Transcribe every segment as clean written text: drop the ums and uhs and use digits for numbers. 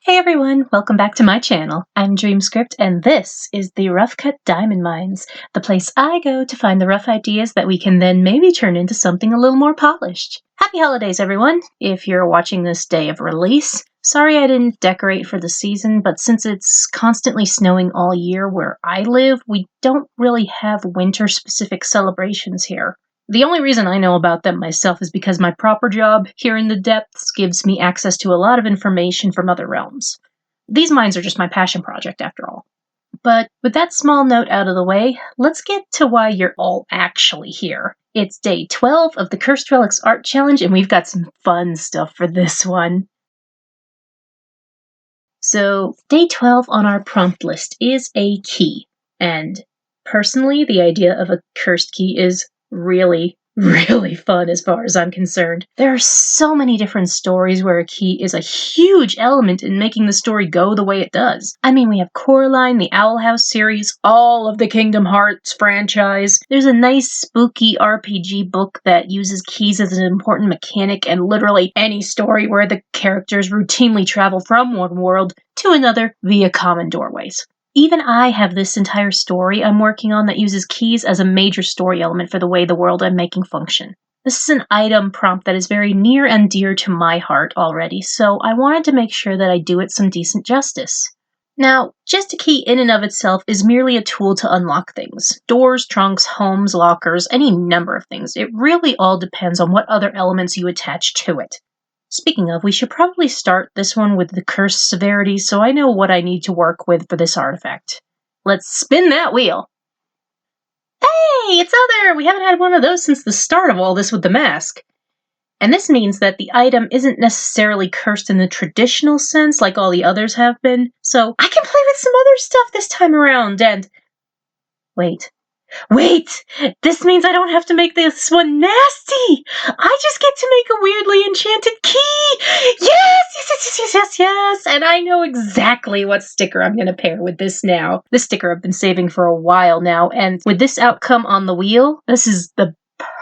Hey everyone, welcome back to my channel. I'm Dreamscript and this is the Rough Cut Diamond Mines, the place I go to find the rough ideas that we can then maybe turn into something a little more polished. Happy holidays everyone, if you're watching this day of release. Sorry I didn't decorate for the season, but since it's constantly snowing all year where I live, we don't really have winter-specific celebrations here. The only reason I know about them myself is because my proper job here in the depths gives me access to a lot of information from other realms. These mines are just my passion project after all. But with that small note out of the way, let's get to why you're all actually here. It's day 12 of the Cursed Relics Art Challenge and we've got some fun stuff for this one. So, day 12 on our prompt list is a key. And personally, the idea of a cursed key is really fun as far as I'm concerned. There are so many different stories where a key is a huge element in making the story go the way it does. I mean, we have Coraline, the Owl House series, all of the Kingdom Hearts franchise. There's a nice spooky RPG book that uses keys as an important mechanic, and literally any story where the characters routinely travel from one world to another via common doorways. Even I have this entire story I'm working on that uses keys as a major story element for the way the world I'm making function. This is an item prompt that is very near and dear to my heart already, so I wanted to make sure that I do it some decent justice. Now, just a key in and of itself is merely a tool to unlock things. Doors, trunks, homes, lockers, any number of things. It really all depends on what other elements you attach to it. Speaking of, we should probably start this one with the curse severity so I know what I need to work with for this artifact. Let's spin that wheel! Hey, it's Other! We haven't had one of those since the start of all this with the mask. And this means that the item isn't necessarily cursed in the traditional sense like all the others have been, so I can play with some other stuff this time around and... Wait! This means I don't have to make this one nasty! I just get to make a weirdly enchanted key! Yes! And I know exactly what sticker I'm going to pair with this now. This sticker I've been saving for a while now, and with this outcome on the wheel, this is the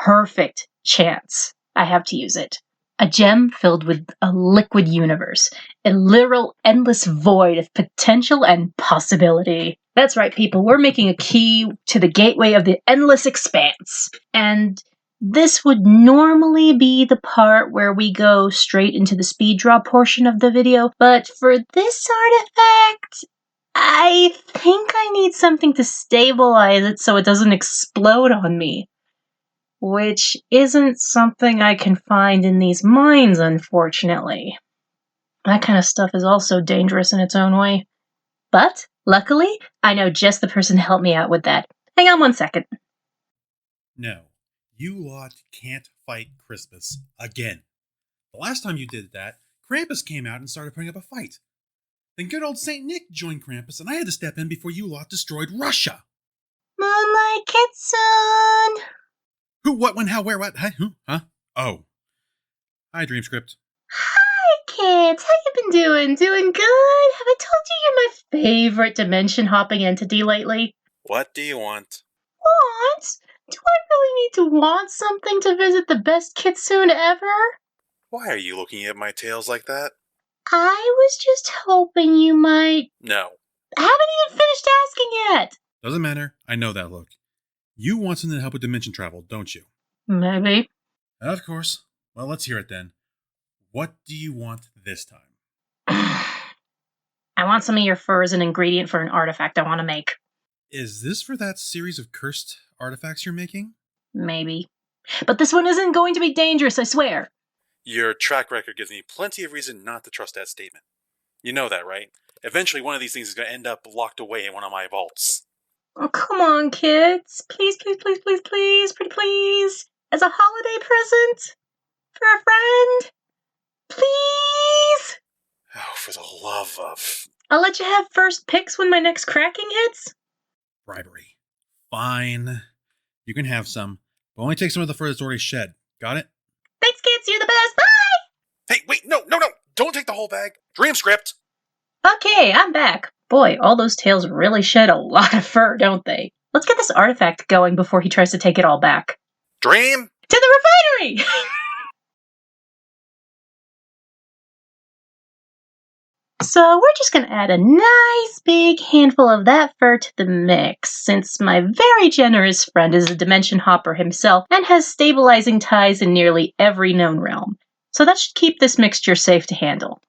perfect chance I have to use it. A gem filled with a liquid universe. A literal endless void of potential and possibility. That's right, people. We're making a key to the gateway of the endless expanse. And this would normally be the part where we go straight into the speed draw portion of the video. But for this artifact, I think I need something to stabilize it so it doesn't explode on me. Which isn't something I can find in these mines, unfortunately. That kind of stuff is also dangerous in its own way. But, luckily, I know just the person to help me out with that. Hang on 1 second. No, you lot can't fight Christmas again. The last time you did that, Krampus came out and started putting up a fight. Then good old St. Nick joined Krampus and I had to step in before you lot destroyed Russia. Moonlight Kitsune! Who, what, when, how, where, what, who, huh? Oh. Hi, Dreamscript. Hi, kids! How you been doing? Doing good? Have I told you you're my favorite dimension-hopping entity lately? What do you want? Want? Do I really need to want something to visit the best kitsune ever? Why are you looking at my tails like that? I was just hoping you might... No. I haven't even finished asking yet! Doesn't matter. I know that look. You want something to help with dimension travel, don't you? Maybe. Of course. Well, let's hear it then. What do you want this time? I want some of your fur as an ingredient for an artifact I want to make. Is this for that series of cursed artifacts you're making? Maybe. But this one isn't going to be dangerous, I swear. Your track record gives me plenty of reason not to trust that statement. You know that, right? Eventually one of these things is going to end up locked away in one of my vaults. Oh, come on, kids. Please, pretty please. As a holiday present? For a friend? Please? Oh, for the love of... I'll let you have first picks when my next cracking hits. Bribery. Fine. You can have some, but only take some of the fur that's already shed. Got it? Thanks, kids. You're the best. Bye! Hey, wait, no! Don't take the whole bag. Dreamscript! Okay, I'm back. Boy, all those tails really shed a lot of fur, don't they? Let's get this artifact going before he tries to take it all back. Dream? To the refinery! So we're just going to add a nice big handful of that fur to the mix, since my very generous friend is a dimension hopper himself and has stabilizing ties in nearly every known realm. So that should keep this mixture safe to handle.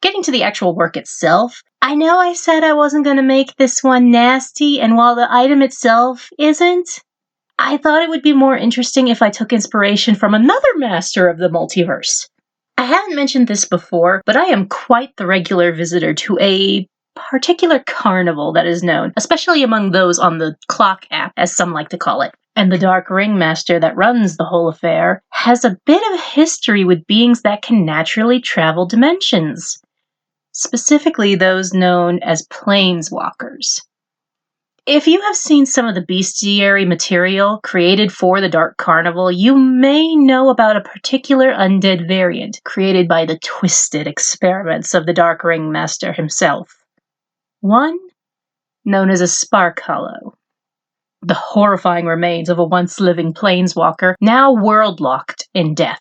Getting to the actual work itself, I know I said I wasn't going to make this one nasty, and while the item itself isn't, I thought it would be more interesting if I took inspiration from another master of the multiverse. I haven't mentioned this before, but I am quite the regular visitor to a particular carnival that is known, especially among those on the clock app, as some like to call it. And the Dark Ringmaster that runs the whole affair has a bit of history with beings that can naturally travel dimensions, specifically those known as planeswalkers. If you have seen some of the bestiary material created for the Dark Carnival, you may know about a particular undead variant created by the twisted experiments of the Dark Ringmaster himself. One known as a Spark Hollow, the horrifying remains of a once living planeswalker, now world-locked in death.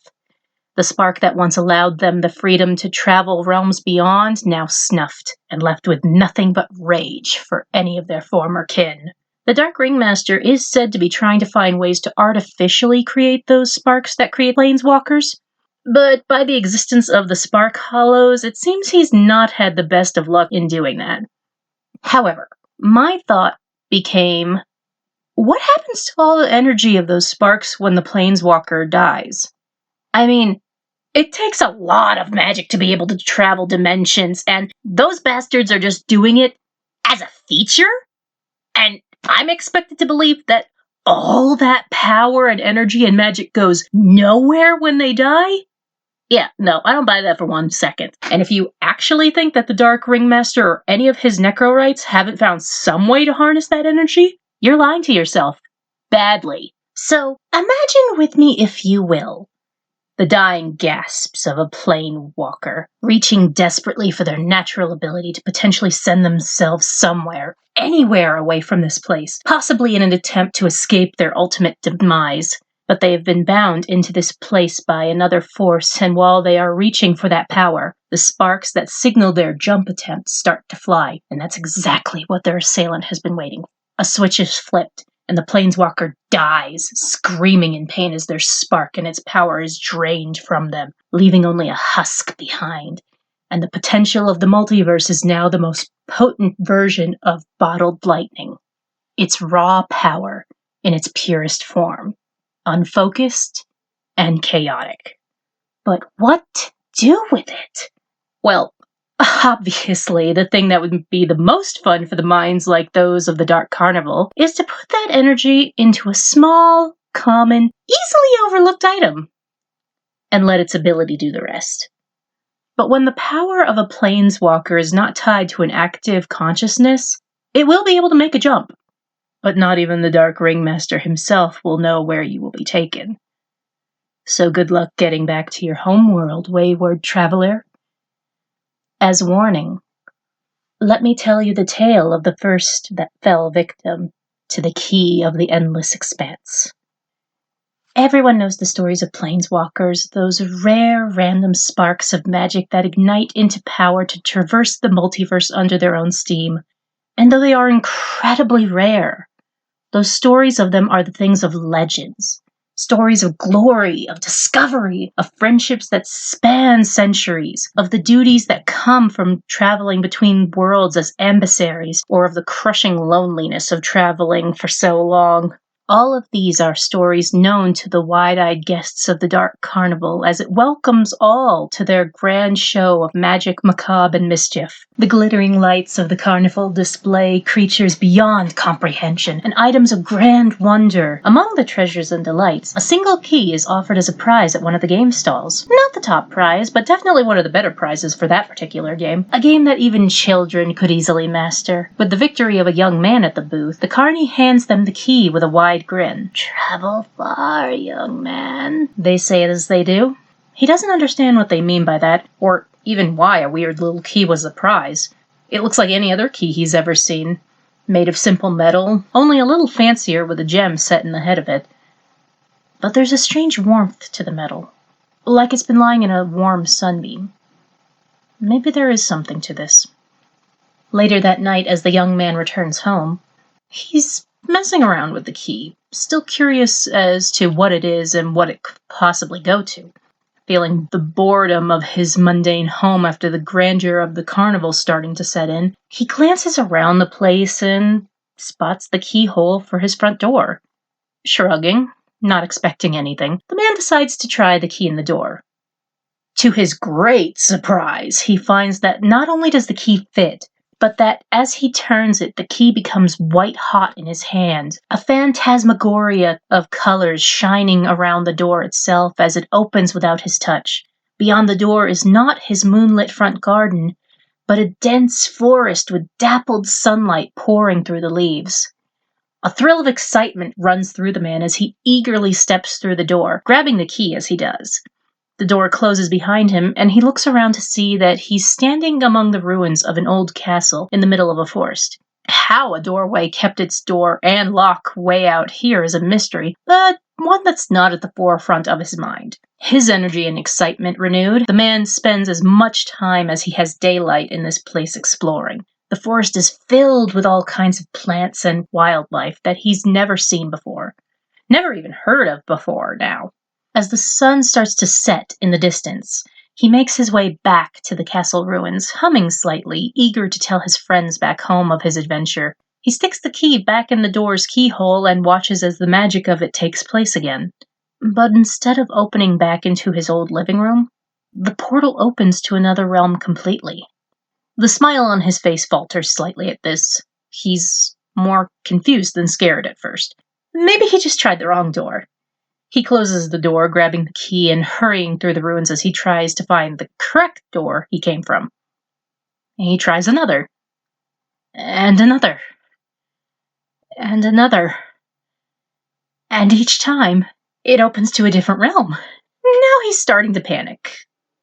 The spark that once allowed them the freedom to travel realms beyond, now snuffed, and left with nothing but rage for any of their former kin. The Dark Ringmaster is said to be trying to find ways to artificially create those sparks that create planeswalkers, but by the existence of the Spark Hollows, it seems he's not had the best of luck in doing that. However, my thought became, what happens to all the energy of those sparks when the planeswalker dies? I mean, it takes a lot of magic to be able to travel dimensions, and those bastards are just doing it as a feature? And I'm expected to believe that all that power and energy and magic goes nowhere when they die? Yeah, no, I don't buy that for 1 second. And if you actually think that the Dark Ringmaster or any of his Necrorites haven't found some way to harness that energy, you're lying to yourself. Badly. So, imagine with me, if you will, the dying gasps of a plane walker, reaching desperately for their natural ability to potentially send themselves somewhere, anywhere away from this place, possibly in an attempt to escape their ultimate demise. But they have been bound into this place by another force, and while they are reaching for that power, the sparks that signal their jump attempt start to fly, and that's exactly what their assailant has been waiting for. A switch is flipped, and the planeswalker dies, screaming in pain as their spark and its power is drained from them, leaving only a husk behind. And the potential of the multiverse is now the most potent version of bottled lightning. It's raw power in its purest form, unfocused and chaotic. But what to do with it? Well, obviously, the thing that would be the most fun for the minds like those of the Dark Carnival is to put that energy into a small, common, easily overlooked item, and let its ability do the rest. But when the power of a planeswalker is not tied to an active consciousness, it will be able to make a jump. But not even the Dark Ringmaster himself will know where you will be taken. So good luck getting back to your homeworld, wayward traveler. As warning, let me tell you the tale of the first that fell victim to the key of the endless expanse. Everyone knows the stories of planeswalkers, those rare, random sparks of magic that ignite into power to traverse the multiverse under their own steam. And though they are incredibly rare, those stories of them are the things of legends. Stories of glory, of discovery, of friendships that span centuries, of the duties that come from traveling between worlds as emissaries, or of the crushing loneliness of traveling for so long. All of these are stories known to the wide-eyed guests of the Dark Carnival as it welcomes all to their grand show of magic, macabre, and mischief. The glittering lights of the carnival display creatures beyond comprehension and items of grand wonder. Among the treasures and delights, a single key is offered as a prize at one of the game stalls. Not the top prize, but definitely one of the better prizes for that particular game. A game that even children could easily master. With the victory of a young man at the booth, the carny hands them the key with a wide grin. "Travel far, young man," they say as they do. He doesn't understand what they mean by that, or even why a weird little key was a prize. It looks like any other key he's ever seen. Made of simple metal, only a little fancier with a gem set in the head of it. But there's a strange warmth to the metal, like it's been lying in a warm sunbeam. Maybe there is something to this. Later that night, as the young man returns home, he's messing around with the key, still curious as to what it is and what it could possibly go to. Feeling the boredom of his mundane home after the grandeur of the carnival starting to set in, he glances around the place and spots the keyhole for his front door. Shrugging, not expecting anything, the man decides to try the key in the door. To his great surprise, he finds that not only does the key fit, but that as he turns it, the key becomes white hot in his hand, a phantasmagoria of colors shining around the door itself as it opens without his touch. Beyond the door is not his moonlit front garden, but a dense forest with dappled sunlight pouring through the leaves. A thrill of excitement runs through the man as he eagerly steps through the door, grabbing the key as he does. The door closes behind him, and he looks around to see that he's standing among the ruins of an old castle in the middle of a forest. How a doorway kept its door and lock way out here is a mystery, but one that's not at the forefront of his mind. His energy and excitement renewed, the man spends as much time as he has daylight in this place exploring. The forest is filled with all kinds of plants and wildlife that he's never seen before. Never even heard of before now. As the sun starts to set in the distance, he makes his way back to the castle ruins, humming slightly, eager to tell his friends back home of his adventure. He sticks the key back in the door's keyhole and watches as the magic of it takes place again. But instead of opening back into his old living room, the portal opens to another realm completely. The smile on his face falters slightly at this. He's more confused than scared at first. Maybe he just tried the wrong door. He closes the door, grabbing the key and hurrying through the ruins as he tries to find the correct door he came from. He tries another. And another. And another. And each time, it opens to a different realm. Now he's starting to panic.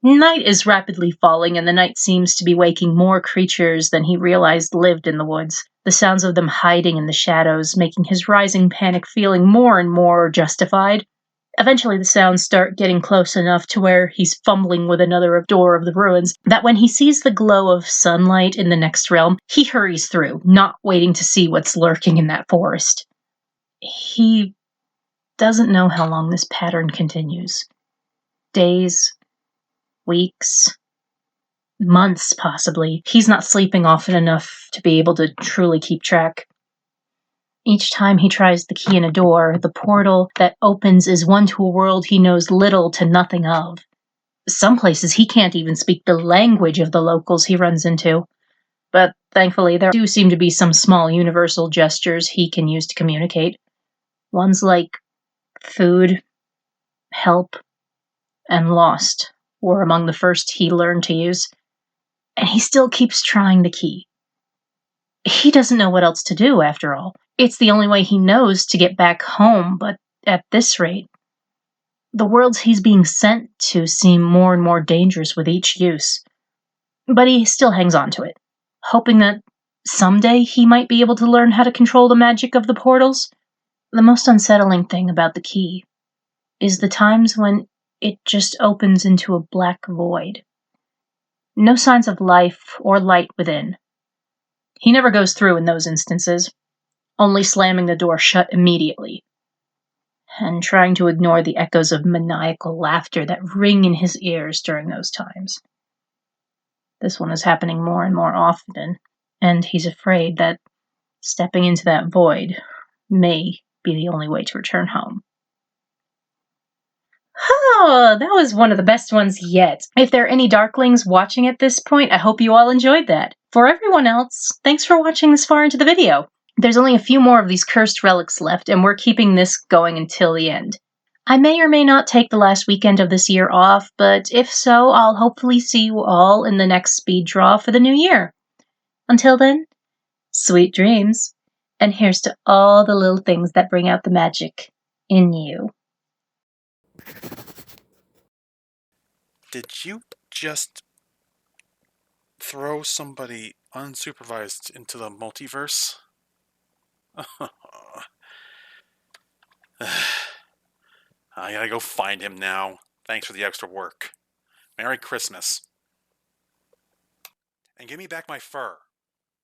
Night is rapidly falling, and the night seems to be waking more creatures than he realized lived in the woods, the sounds of them hiding in the shadows, making his rising panic feeling more and more justified. Eventually, the sounds start getting close enough to where he's fumbling with another door of the ruins, that when he sees the glow of sunlight in the next realm, he hurries through, not waiting to see what's lurking in that forest. He doesn't know how long this pattern continues. Days, weeks, months possibly. He's not sleeping often enough to be able to truly keep track. Each time he tries the key in a door, the portal that opens is one to a world he knows little to nothing of. Some places he can't even speak the language of the locals he runs into. But thankfully, there do seem to be some small universal gestures he can use to communicate. Ones like food, help, and lost were among the first he learned to use. And he still keeps trying the key. He doesn't know what else to do, after all. It's the only way he knows to get back home, but at this rate, the worlds he's being sent to seem more and more dangerous with each use. But he still hangs on to it, hoping that someday he might be able to learn how to control the magic of the portals. The most unsettling thing about the key is the times when it just opens into a black void. No signs of life or light within. He never goes through in those instances, only slamming the door shut immediately, and trying to ignore the echoes of maniacal laughter that ring in his ears during those times. This one is happening more and more often, and he's afraid that stepping into that void may be the only way to return home. Oh, that was one of the best ones yet. If there are any Darklings watching at this point, I hope you all enjoyed that. For everyone else, thanks for watching this far into the video. There's only a few more of these cursed relics left, and we're keeping this going until the end. I may or may not take the last weekend of this year off, but if so, I'll hopefully see you all in the next speed draw for the new year. Until then, sweet dreams, and here's to all the little things that bring out the magic in you. Did you just throw somebody unsupervised into the multiverse? I gotta go find him now. Thanks for the extra work. Merry Christmas. and give me back my fur.